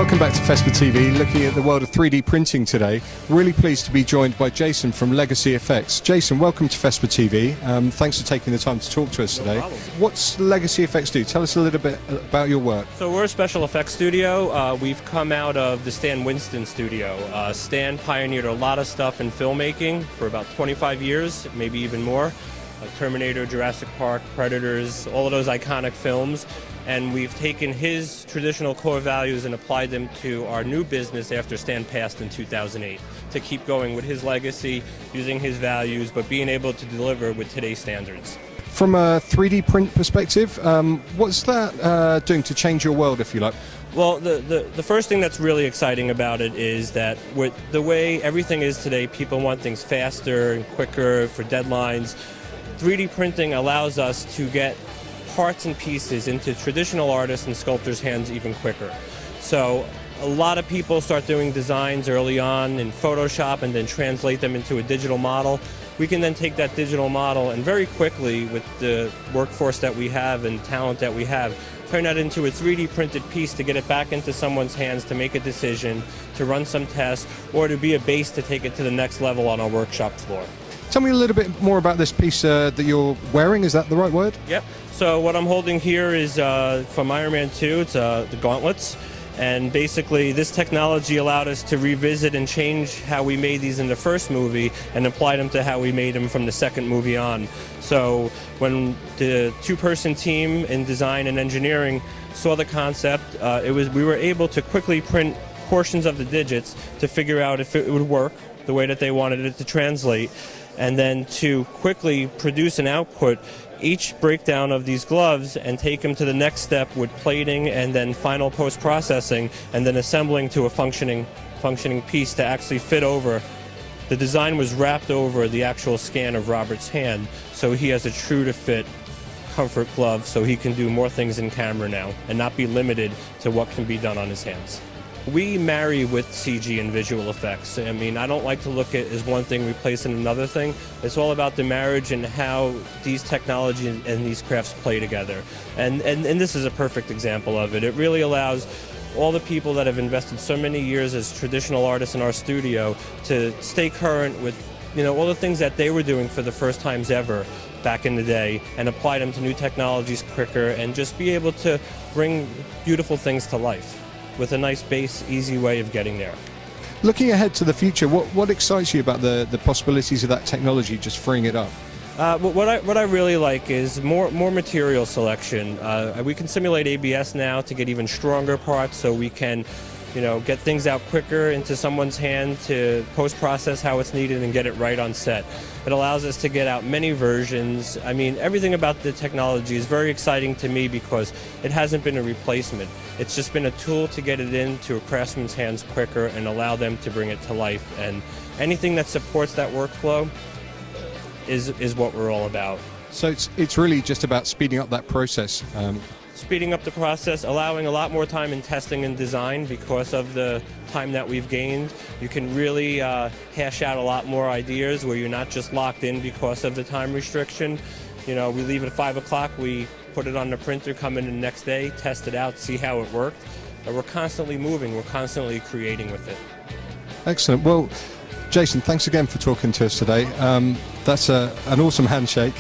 Welcome back to FESPA TV, looking at the world of 3D printing today. Really pleased to be joined by Jason from Legacy Effects. Jason, welcome to FESPA TV. Thanks for taking the time to talk to us today. What's Legacy Effects do? Tell us a little bit about your work. So we're a special effects studio. We've come out of the Stan Winston studio. Stan pioneered a lot of stuff in filmmaking for about 25 years, maybe even more. Terminator, Jurassic Park, Predators, all of those iconic films. And we've taken his traditional core values and applied them to our new business after Stan passed in 2008, to keep going with his legacy, using his values, but being able to deliver with today's standards. From a 3D print perspective, what's that doing to change your world, if you like? Well, the first thing that's really exciting about it is that with the way everything is today, people want things faster and quicker for deadlines. 3D printing allows us to get parts and pieces into traditional artists and sculptors' hands even quicker. So a lot of people start doing designs early on in Photoshop and then translate them into a digital model. We can then take that digital model and very quickly, with the workforce that we have and talent that we have, turn that into a 3D printed piece to get it back into someone's hands to make a decision, to run some tests, or to be a base to take it to the next level on our workshop floor. Tell me a little bit more about this piece that you're wearing. Is that the right word? Yep. So what I'm holding here is from Iron Man 2. It's the gauntlets. And basically this technology allowed us to revisit and change how we made these in the first movie and apply them to how we made them from the second movie on. So when the two-person team in design and engineering saw the concept, we were able to quickly print portions of the digits to figure out if it would work the way that they wanted it to translate, and then to quickly produce an output, each breakdown of these gloves, and take them to the next step with plating and then final post-processing, and then assembling to a functioning piece to actually fit over. The design was wrapped over the actual scan of Robert's hand, so he has a true-to-fit comfort glove, so he can do more things in camera now and not be limited to what can be done on his hands. We marry with CG and visual effects. I mean, I don't like to look at as one thing replacing another thing. It's all about the marriage and how these technologies and these crafts play together. And this is a perfect example of it. It really allows all the people that have invested so many years as traditional artists in our studio to stay current with, all the things that they were doing for the first times ever back in the day, and apply them to new technologies quicker, and just be able to bring beautiful things to life with a nice base, easy way of getting there. Looking ahead to the future, what excites you about the possibilities of that technology, just freeing it up? What I really like is more material selection. We can simulate ABS now to get even stronger parts, so we can get things out quicker into someone's hand to post-process how it's needed and get it right on set. It allows us to get out many versions. I mean, everything about the technology is very exciting to me because it hasn't been a replacement. It's just been a tool to get it into a craftsman's hands quicker and allow them to bring it to life. And anything that supports that workflow is what we're all about. So it's really just about speeding up that process. Speeding up the process, allowing a lot more time in testing and design because of the time that we've gained. You can really hash out a lot more ideas where you're not just locked in because of the time restriction. We leave at 5 o'clock, we put it on the printer, come in the next day, test it out, see how it worked. We're constantly moving, we're constantly creating with it. Excellent. Well, Jason, thanks again for talking to us today. That's an awesome handshake.